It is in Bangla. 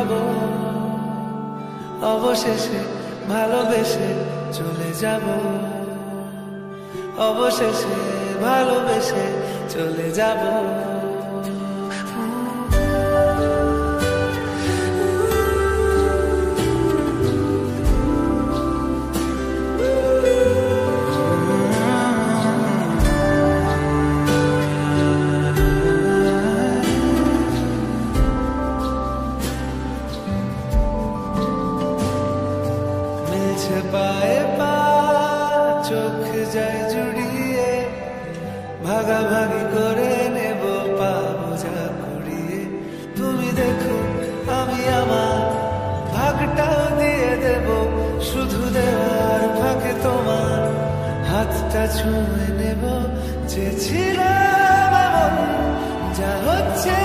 করব, অবশেষে ভালোবেসে চলে যাব, অবশেষে ভালোবেসে চলে যাব। মিলছে পায়ে পা, চোখ যায় জুড়িয়ে, ভাগাভাগি করে নেব পা বোঝা কুড়িয়ে। তুমি দেখো আমি আমার ভাগটাও দিয়ে দেব, শুধু দেওয়ার ফাঁকে তোমার হাতটা ছুঁয়ে নেব। যে ছিলাম এমন, যা হচ্ছে